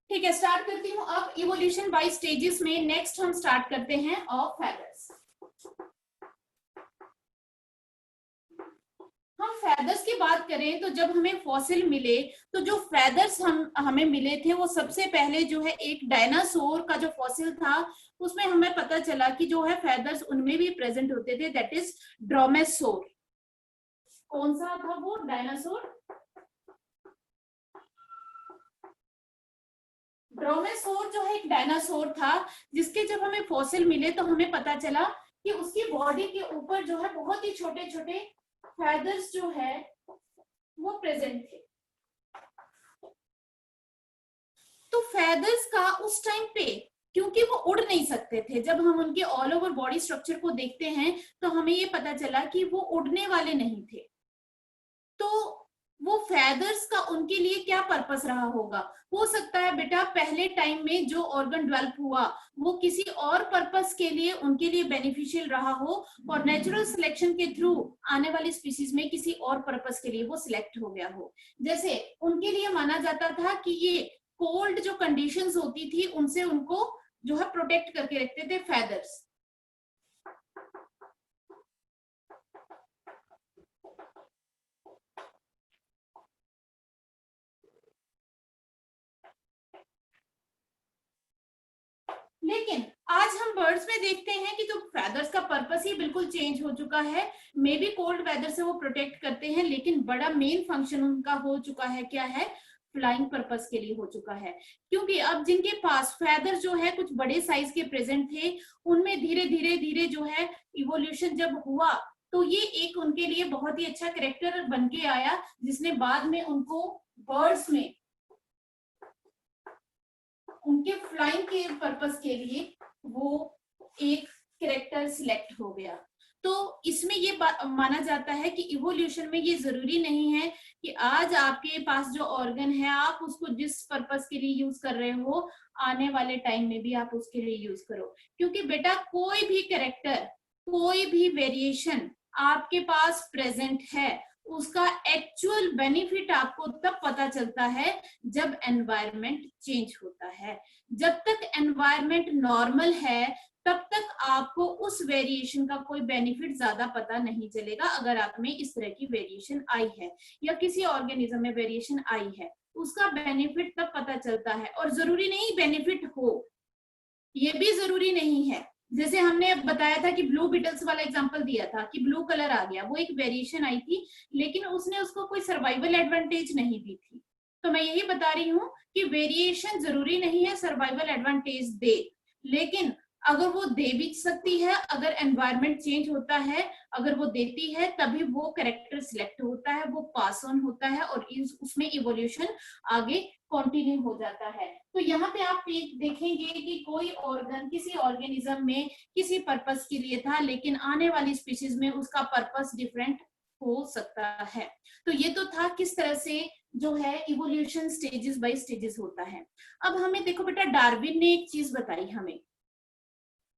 ठीक है, स्टार्ट करती हूँ। अब इवोल्यूशन बाय स्टेजेस में नेक्स्ट हम स्टार्ट करते हैं ऑफ फेदर्स। हम फेदर्स की बात करें तो जब हमें फॉसिल मिले तो जो फेदर्स हमें मिले थे वो सबसे पहले जो है एक डायनासोर का जो फॉसिल था उसमें हमें पता चला कि जो है फेदर्स उनमें भी प्रेजेंट होते थे, दैट इज ड्रोमेसोर। कौन सा था वो डायनासोर? ड्रोमेसोर जो है एक डायनासोर था जिसके जब हमें फॉसिल मिले तो हमें पता चला कि उसकी बॉडी के ऊपर जो है बहुत ही छोटे छोटे फेदर्स जो है वो प्रेजेंट थे। तो फेदर्स का उस टाइम पे क्योंकि वो उड़ नहीं सकते थे, जब हम उनके ऑल ओवर बॉडी स्ट्रक्चर को देखते हैं तो हमें ये पता चला कि वो उड़ने वाले नहीं थे। तो वो फेदर्स का उनके लिए क्या पर्पस रहा होगा? हो सकता है बेटा पहले टाइम में जो ऑर्गन डेवलप हुआ वो किसी और पर्पस के लिए उनके लिए बेनिफिशियल रहा हो और नेचुरल सिलेक्शन के थ्रू आने वाली स्पीसीज में किसी और पर्पस के लिए वो सिलेक्ट हो गया हो। जैसे उनके लिए माना जाता था कि ये कोल्ड जो कंडीशंस होती थी उनसे उनको जो है प्रोटेक्ट करके रखते थे फेदर्स। लेकिन आज हम बर्ड्स में देखते हैं कि जो फेदर्स का पर्पस ही बिल्कुल चेंज हो चुका है। मे बी कोल्ड वेदर से वो प्रोटेक्ट करते हैं लेकिन बड़ा मेन फंक्शन उनका हो चुका है, क्या है? फ्लाइंग पर्पस के लिए हो चुका है। क्योंकि अब जिनके पास फेदर जो है कुछ बड़े साइज के प्रेजेंट थे उनमें धीरे धीरे धीरे जो है इवोल्यूशन जब हुआ तो ये एक उनके लिए बहुत ही अच्छा कैरेक्टर बन के आया जिसने बाद में उनको बर्ड्स में उनके फ्लाइंग के पर्पस के लिए वो एक कैरेक्टर सिलेक्ट हो गया। तो इसमें ये माना जाता है कि इवोल्यूशन में ये जरूरी नहीं है कि आज आपके पास जो ऑर्गन है आप उसको जिस पर्पस के लिए यूज कर रहे हो आने वाले टाइम में भी आप उसके लिए यूज करो। क्योंकि बेटा कोई भी कैरेक्टर, कोई भी वेरिएशन आपके पास प्रेजेंट है उसका एक्चुअल बेनिफिट आपको तब पता चलता है जब एनवायरनमेंट चेंज होता है। जब तक एनवायरनमेंट नॉर्मल है तब तक आपको उस वेरिएशन का कोई बेनिफिट ज्यादा पता नहीं चलेगा। अगर आप में इस तरह की वेरिएशन आई है या किसी ऑर्गेनिज्म में वेरिएशन आई है उसका बेनिफिट तब पता चलता है। और जरूरी नहीं बेनिफिट हो, ये भी जरूरी नहीं है। जैसे हमने बताया था कि ब्लू बीटल्स वाला एग्जांपल दिया था कि ब्लू कलर आ गया, वो एक वेरिएशन आई थी लेकिन उसने उसको कोई सर्वाइवल एडवांटेज नहीं दी थी। तो मैं यही बता रही हूँ कि वेरिएशन जरूरी नहीं है सर्वाइवल एडवांटेज दे, लेकिन अगर वो दे भी सकती है, अगर एनवायरनमेंट चेंज होता है, अगर वो देती है तभी वो कैरेक्टर सिलेक्ट होता है, वो पास ऑन होता है और उसमें इवोल्यूशन आगे कंटिन्यू हो जाता है। तो यहाँ पे आप देखेंगे कि कोई ऑर्गन किसी ऑर्गेनिज्म में किसी पर्पस के लिए था लेकिन आने वाली स्पीशीज में उसका पर्पस डिफरेंट हो सकता है। तो ये तो था किस तरह से जो है इवोल्यूशन स्टेजेस बाय स्टेजेस होता है। अब हमें देखो बेटा डार्विन ने एक चीज बताई हमें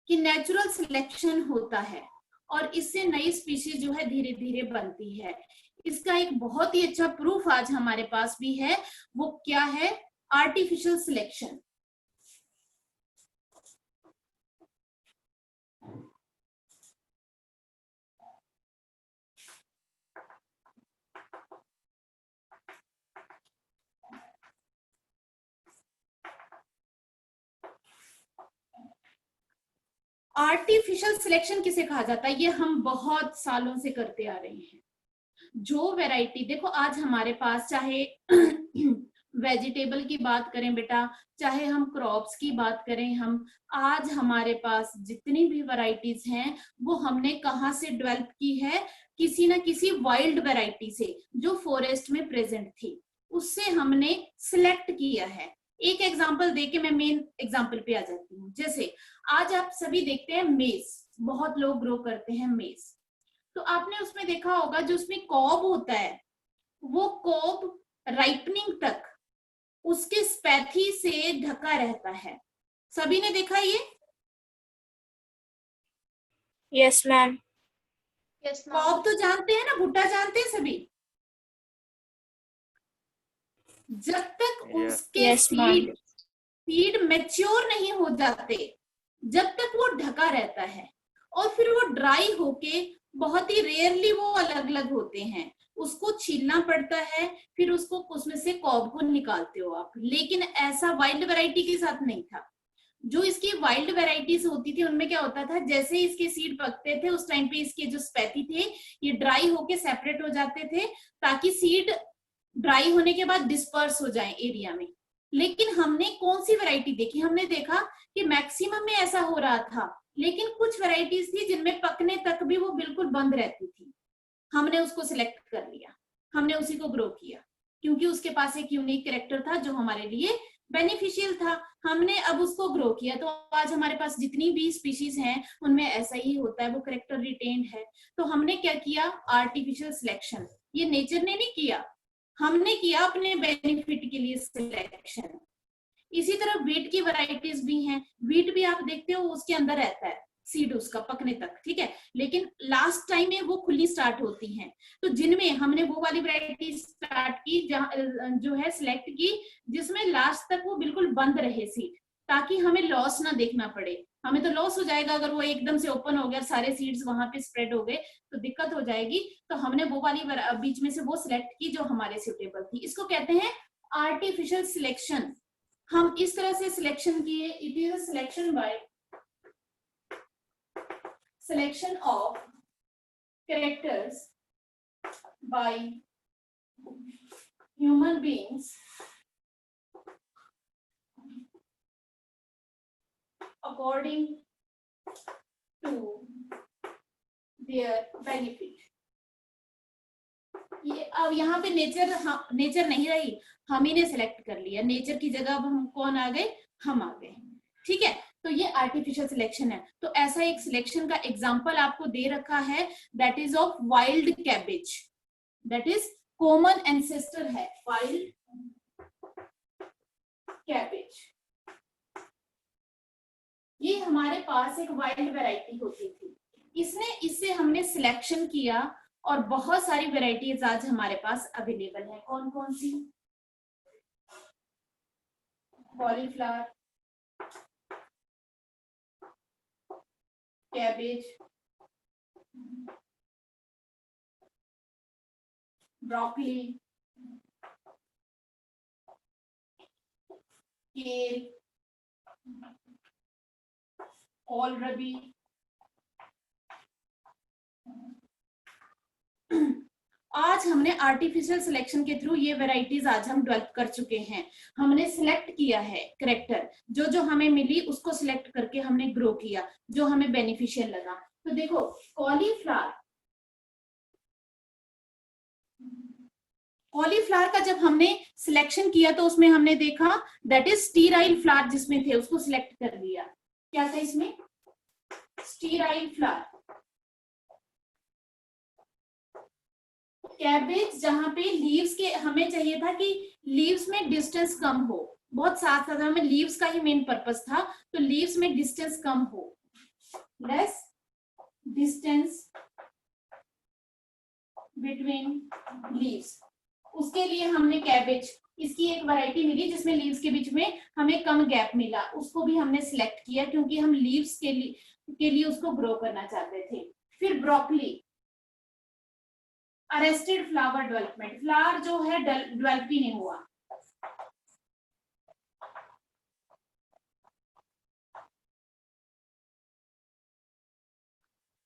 कि नेचुरल सिलेक्शन होता है और इससे नई स्पीशीज जो है धीरे धीरे बनती है। इसका एक बहुत ही अच्छा प्रूफ आज हमारे पास भी है, वो क्या है? Artificial selection. आर्टिफिशियल सिलेक्शन किसे कहा जाता है? ये हम बहुत सालों से करते आ रहे हैं। जो वैरायटी देखो आज हमारे पास, चाहे वेजिटेबल की बात करें बेटा, चाहे हम क्रॉप्स की बात करें, हम आज हमारे पास जितनी भी वैरायटीज हैं वो हमने कहाँ से डेवलप की है? किसी ना किसी वाइल्ड वैरायटी से जो फॉरेस्ट में प्रेजेंट थी उससे हमने सिलेक्ट किया है। एक एग्जांपल देके मैं मेन एग्जांपल पे आ जाती हूँ। जैसे आज आप सभी देखते हैं मेज, बहुत लोग ग्रो करते हैं मेज। तो आपने उसमें देखा होगा जो उसमें कॉब होता है वो कॉब राइपनिंग तक उसके स्पैथी से ढका रहता है। सभी ने देखा ये? Yes ma'am. कॉब तो जानते हैं ना, भुट्टा जानते हैं सभी? जब तक उसके Yes, ma'am. Seed seed mature नहीं हो जाते जब तक वो ढका रहता है, और फिर वो ड्राई होके बहुत ही रेयरली वो अलग अलग होते हैं, उसको छीलना पड़ता है, फिर उसको उसमें से कॉब को निकालते हो आप। लेकिन ऐसा वाइल्ड वैरायटी के साथ नहीं था। जो इसकी वाइल्ड वैरायटीज होती थी उनमें क्या होता था, जैसे ही इसके सीड पकते थे उस टाइम पे इसके जो स्पैथी थे ये ड्राई होके सेपरेट हो जाते थे, ताकि सीड ड्राई होने के बाद डिस्पर्स हो जाए एरिया में। लेकिन हमने कौन सी वैरायटी देखी, हमने देखा कि मैक्सिमम में ऐसा हो रहा था, लेकिन कुछ वैरायटीज थी जिनमें पकने तक भी वो बिल्कुल बंद रहती थी। हमने उसको सिलेक्ट कर लिया, हमने उसी को ग्रो किया, क्योंकि उसके पास एक यूनिक कैरेक्टर था जो हमारे लिए बेनिफिशियल था। हमने अब उसको ग्रो किया, तो आज हमारे पास जितनी भी स्पीशीज हैं उनमें ऐसा ही होता है, वो कैरेक्टर रिटेन्ड है। तो हमने क्या किया, आर्टिफिशियल सिलेक्शन। ये नेचर ने नहीं किया, हमने किया अपने बेनिफिट के लिए सिलेक्शन। इसी तरह वीट की वैरायटीज भी हैं। वीट भी आप देखते हो उसके अंदर रहता है सीड उसका पकने तक, ठीक है, लेकिन लास्ट टाइम में वो खुलनी स्टार्ट होती हैं। तो जिनमें हमने वो वाली वैरायटी स्टार्ट की जहां जो है सिलेक्ट की जिसमें लास्ट तक वो बिल्कुल बंद रहे सीड, ताकि हमें लॉस ना देखना पड़े। हमें तो लॉस हो जाएगा अगर वो एकदम से ओपन हो गया, सारे सीड्स वहां पे स्प्रेड हो गए तो दिक्कत हो जाएगी। तो हमने वो वाली बीच में से वो सिलेक्ट की जो हमारे सुटेबल थी। इसको कहते हैं आर्टिफिशियल सिलेक्शन। हम इस तरह से सिलेक्शन किए, it is selection bye selection of characters by human beings according to their benefit। ये अब यहाँ पे नेचर नेचर नहीं रही, हम ही ने सिलेक्ट कर लिया। नेचर की जगह अब हम कौन आ गए, हम आ गए, ठीक है। तो ये आर्टिफिशियल सिलेक्शन है। तो ऐसा एक सिलेक्शन का एग्जांपल आपको दे रखा है, that is of wild cabbage, that is common ancestor है वाइल्ड कैबेज। ये हमारे पास एक वाइल्ड वैरायटी होती थी, इससे हमने सिलेक्शन किया और बहुत सारी वैरायटीज आज हमारे पास अवेलेबल है। कौन कौन सी, कॉलीफ्लावर, कैबेज, ब्रोकली, केल, कोलरबी, आज हमने आर्टिफिशियल सिलेक्शन के थ्रू ये वैरायटीज आज हम डेवलप कर चुके हैं। हमने सिलेक्ट किया है कैरेक्टर, जो जो हमें मिली उसको सिलेक्ट करके हमने ग्रो किया जो हमें बेनिफिशियल लगा। तो देखो कॉलीफ्लावर का जब हमने सिलेक्शन किया तो उसमें हमने देखा दैट इज स्टीराइल फ्लावर, जिसमें थे उसको सिलेक्ट कर लिया। क्या था इसमें, स्टीराइल फ्लावर। कैबेज जहां पे लीव्स के हमें चाहिए था कि लीव्स में डिस्टेंस कम हो, बहुत साथ साथ हमें लीव्स का ही मेन पर्पस था, तो लीव्स में डिस्टेंस कम हो, लेस डिस्टेंस बिटवीन लीव्स। उसके लिए हमने कैबेज, इसकी एक वैरायटी मिली जिसमें लीव्स के बीच में हमें कम गैप मिला, उसको भी हमने सिलेक्ट किया क्योंकि हम लीव्स के लिए उसको ग्रो करना चाहते थे। फिर broccoli, arrested flower development, flower जो है डेवलप ही नहीं हुआ।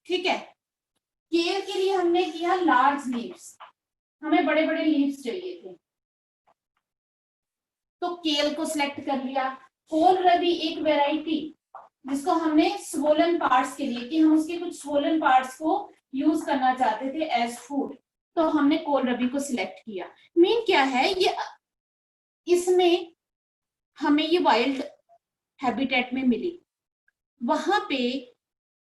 ठीक है, केल के लिए हमने किया लार्ज लीव्स, हमें बड़े बड़े लीव्स चाहिए थे तो केल को सिलेक्ट कर लिया। कोलरबी एक वैरायटी जिसको हमने स्वोलन पार्ट्स के लिए, कि हम उसके कुछ स्वोलन पार्ट्स को यूज करना चाहते थे एज फूड, तो हमने कोलरबी को सिलेक्ट किया। मीन क्या है, ये इसमें हमें ये वाइल्ड हैबिटेट में मिली, वहां पे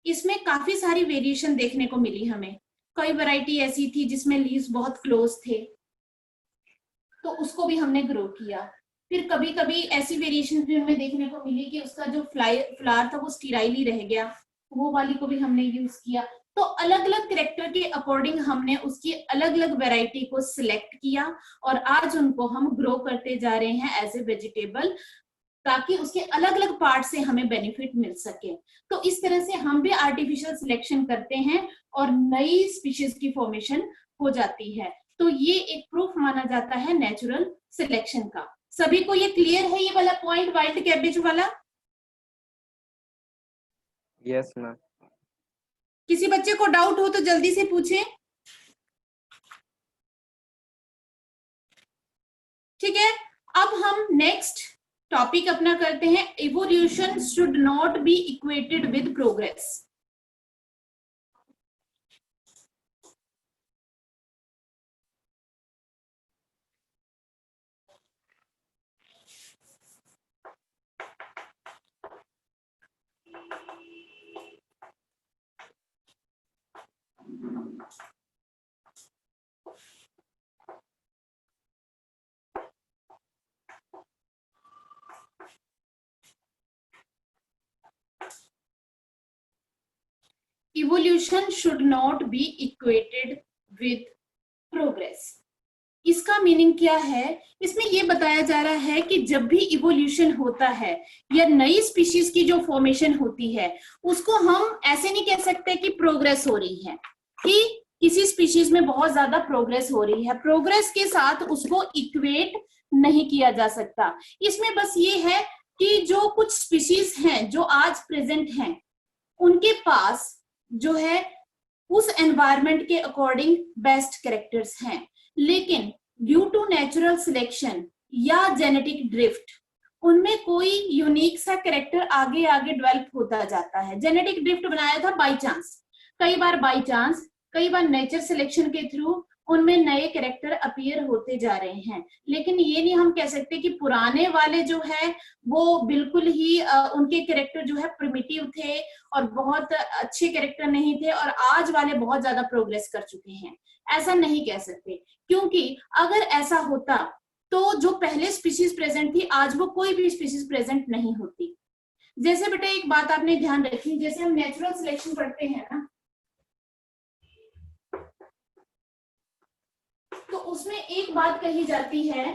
इसमें काफी सारी वेरिएशन देखने को मिली हमें। कई वैरायटी ऐसी थी जिसमें लीव्स बहुत क्लोज थे तो उसको भी हमने ग्रो किया। फिर कभी कभी ऐसी वेरिएशन भी हमें देखने को मिली कि उसका जो फ्लावर था वो स्टीराइल ही रह गया, वो वाली को भी हमने यूज किया। तो अलग अलग कैरेक्टर के अकॉर्डिंग हमने उसकी अलग अलग वैरायटी को सिलेक्ट किया और आज उनको हम ग्रो करते जा रहे हैं एज ए वेजिटेबल ताकि उसके अलग अलग पार्ट से हमें बेनिफिट मिल सके। तो इस तरह से हम भी आर्टिफिशियल सिलेक्शन करते हैं और नई स्पीशीज की फॉर्मेशन हो जाती है। तो ये एक प्रूफ माना जाता है नेचुरल सिलेक्शन का। सभी को ये क्लियर है ये वाला पॉइंट, वाइल्ड कैबेज वाला? Yes ma'am. किसी बच्चे को डाउट हो तो जल्दी से पूछें। ठीक है, अब हम नेक्स्ट टॉपिक अपना करते हैं, evolution should not be equated with progress. Evolution should not be equated with progress. इसका मीनिंग क्या है? इसमें यह बताया जा रहा है कि जब भी इवोल्यूशन होता है या नई स्पीशीज की जो फॉर्मेशन होती है, उसको हम ऐसे नहीं कह सकते कि प्रोग्रेस हो रही है, कि किसी स्पीशीज में बहुत ज्यादा प्रोग्रेस हो रही है। प्रोग्रेस के साथ उसको इक्वेट नहीं किया जा सकता। इसमें बस ये है कि जो कुछ स्पीशीज हैं जो आज प्रेजेंट हैं, उनके पास जो है उस एनवायरनमेंट के अकॉर्डिंग बेस्ट कैरेक्टर्स हैं, लेकिन ड्यू टू नेचुरल सिलेक्शन या जेनेटिक ड्रिफ्ट उनमें कोई यूनिक सा कैरेक्टर आगे आगे डेवलप होता जाता है। जेनेटिक ड्रिफ्ट बनाया था बाय चांस, कई बार नेचर सिलेक्शन के थ्रू उनमें नए कैरेक्टर अपीयर होते जा रहे हैं। लेकिन ये नहीं हम कह सकते कि पुराने वाले जो है वो बिल्कुल ही उनके कैरेक्टर जो है प्रिमिटिव थे और बहुत अच्छे कैरेक्टर नहीं थे और आज वाले बहुत ज्यादा प्रोग्रेस कर चुके हैं। ऐसा नहीं कह सकते, क्योंकि अगर ऐसा होता तो जो पहले स्पीशीज प्रेजेंट थी आज वो कोई भी स्पीशीज प्रेजेंट नहीं होती। जैसे बेटा एक बात आपने ध्यान रखी, जैसे हम नेचुरल सिलेक्शन पढ़ते हैं ना, तो उसमें एक बात कही जाती है,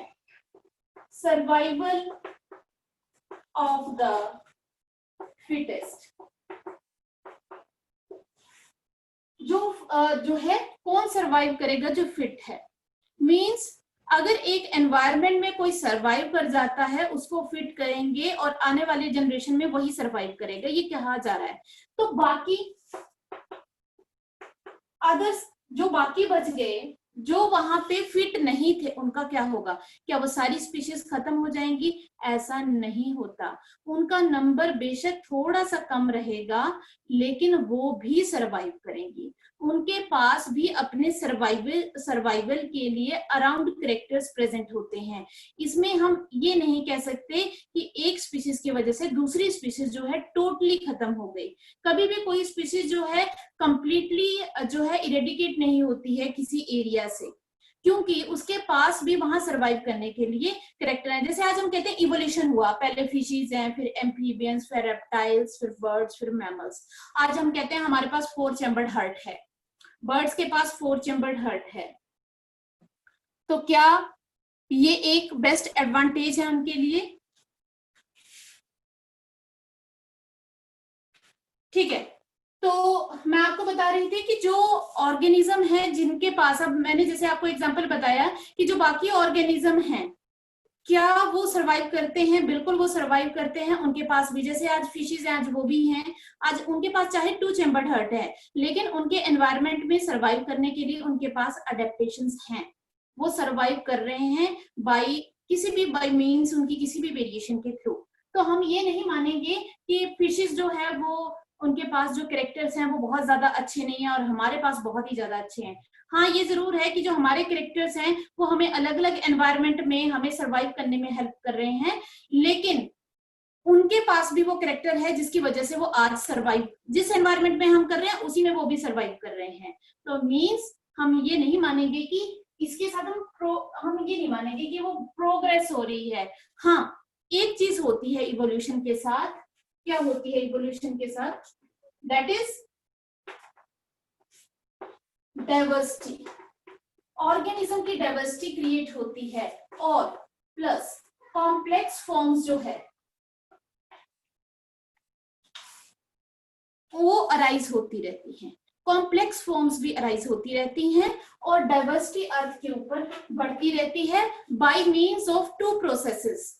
सर्वाइवल ऑफ द फिटेस्ट। जो है कौन सरवाइव करेगा? जो फिट है। मींस अगर एक एनवायरनमेंट में कोई सरवाइव कर जाता है उसको फिट करेंगे और आने वाली जनरेशन में वही सरवाइव करेगा, ये कहा जा रहा है। तो बाकी अदर्स जो बाकी बच गए, जो वहां पे फिट नहीं थे, उनका क्या होगा? क्या वो सारी स्पीशीज खत्म हो जाएंगी? ऐसा नहीं होता। उनका नंबर बेशक थोड़ा सा कम रहेगा, लेकिन वो भी सरवाइव करेंगी। उनके पास भी अपने सर्वाइवल के लिए अराउंड कैरेक्टर्स प्रेजेंट होते हैं। इसमें हम ये नहीं कह सकते कि एक स्पीशीज की वजह से दूसरी स्पीशीज जो है टोटली खत्म हो गई। कभी भी कोई स्पीशीज जो है कंप्लीटली जो है इरेडिकेट नहीं होती है किसी एरिया से, क्योंकि उसके पास भी वहां सरवाइव करने के लिए कैरेक्टर है। जैसे आज हम कहते हैं इवोल्यूशन हुआ, पहले फिशीज हैं, फिर एम्फीबियंस, फिर रेप्टाइल्स, फिर बर्ड्स, फिर मैमल्स। आज हम कहते हैं हमारे पास 4 चैम्बर्ड हार्ट है, बर्ड्स के पास 4 चैम्बर्ड हार्ट है। तो क्या ये एक बेस्ट एडवांटेज है उनके लिए? ठीक है, तो मैं आपको बता रही थी कि जो ऑर्गेनिज्म है जिनके पास, अब मैंने जैसे आपको एग्जांपल बताया कि जो बाकी ऑर्गेनिज्म हैं क्या वो सरवाइव करते हैं? बिल्कुल वो सरवाइव करते हैं। उनके पास भी, जैसे आज फिशेज हैं, आज वो भी हैं, आज उनके पास चाहे 2 चैम्बर्ड हार्ट है, लेकिन उनके एनवायरनमेंट में सरवाइव करने के लिए उनके पास अडेप्टेशंस हैं। वो सरवाइव कर रहे हैं बाय मीन्स उनकी किसी भी वेरिएशन के थ्रू। तो हम ये नहीं मानेंगे कि फिशेज जो है वो उनके पास जो कैरेक्टर्स हैं वो बहुत ज्यादा अच्छे नहीं है और हमारे पास बहुत ही ज्यादा अच्छे हैं। हाँ, ये जरूर है कि जो हमारे कैरेक्टर्स हैं वो हमें अलग अलग एनवायरनमेंट में हमें सरवाइव करने में हेल्प कर रहे हैं, लेकिन उनके पास भी वो कैरेक्टर है जिसकी वजह से वो आज सरवाइव, जिस एनवायरनमेंट में हम कर रहे हैं उसी में वो भी सरवाइव कर रहे हैं। तो मीन्स हम ये नहीं मानेंगे कि इसके साथ हम ये नहीं मानेंगे कि वो प्रोग्रेस हो रही है। हाँ, एक चीज होती है इवोल्यूशन के साथ, क्या होती है इवोल्यूशन के साथ? That is diversity. ऑर्गेनिज्म की डाइवर्सिटी क्रिएट होती है और प्लस कॉम्प्लेक्स फॉर्म्स जो है वो अराइज होती रहती हैं, कॉम्प्लेक्स फॉर्म्स भी अराइज होती रहती हैं, और डाइवर्सिटी अर्थ के ऊपर बढ़ती रहती है by means of two processes,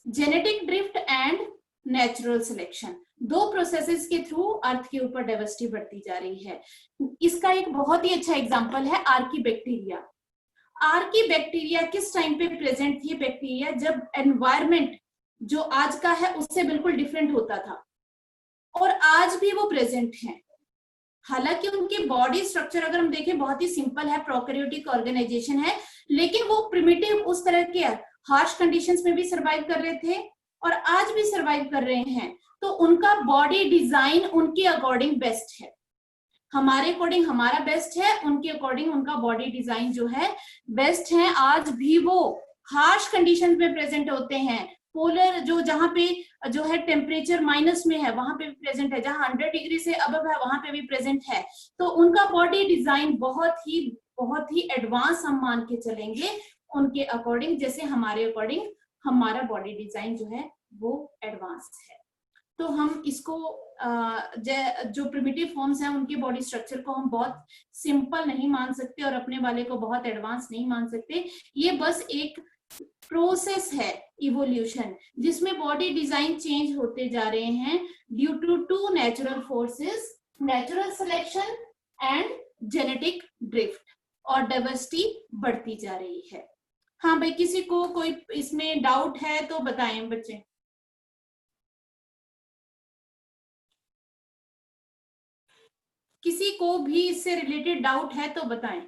genetic drift and natural selection. दो प्रोसेसेस के थ्रू अर्थ के ऊपर डाइवर्सिटी बढ़ती जा रही है। इसका एक बहुत ही अच्छा एग्जांपल है आर्कीबैक्टीरिया। आर्कीबैक्टीरिया किस टाइम पे प्रेजेंट थी? बैक्टीरिया जब एनवायरमेंट जो आज का है उससे बिल्कुल डिफरेंट होता था, और आज भी वो प्रेजेंट हैं। हालांकि उनकी बॉडी स्ट्रक्चर अगर हम देखें बहुत ही सिंपल है, प्रोकैरियोटिक ऑर्गेनाइजेशन है, लेकिन वो प्रिमिटिव उस तरह के हार्श कंडीशंस में भी सरवाइव कर रहे थे और आज भी सरवाइव कर रहे हैं। तो उनका बॉडी डिजाइन उनके अकॉर्डिंग बेस्ट है, हमारे अकॉर्डिंग हमारा बेस्ट है, उनके अकॉर्डिंग उनका बॉडी डिजाइन जो है बेस्ट है। आज भी वो हार्श कंडीशन में प्रेजेंट होते हैं, पोलर जो जहां पे जो है टेम्परेचर माइनस में है वहां पे भी प्रेजेंट है, जहां 100 डिग्री से अबव है वहां पे भी प्रेजेंट है। तो उनका बॉडी डिजाइन बहुत ही एडवांस हम मान के चलेंगे उनके अकॉर्डिंग, जैसे हमारे अकॉर्डिंग हमारा बॉडी डिजाइन जो है वो एडवांस है। तो हम इसको जो प्रिमिटिव फॉर्म्स हैं उनके बॉडी स्ट्रक्चर को हम बहुत सिंपल नहीं मान सकते और अपने वाले को बहुत एडवांस नहीं मान सकते। ये बस एक प्रोसेस है इवोल्यूशन, जिसमें बॉडी डिजाइन चेंज होते जा रहे हैं due to two natural forces, natural selection and genetic drift, और डाइवर्सिटी बढ़ती जा रही है। हाँ भाई, किसी को कोई इसमें डाउट है तो बताएं बच्चे। किसी को भी इससे रिलेटेड डाउट है तो बताएं।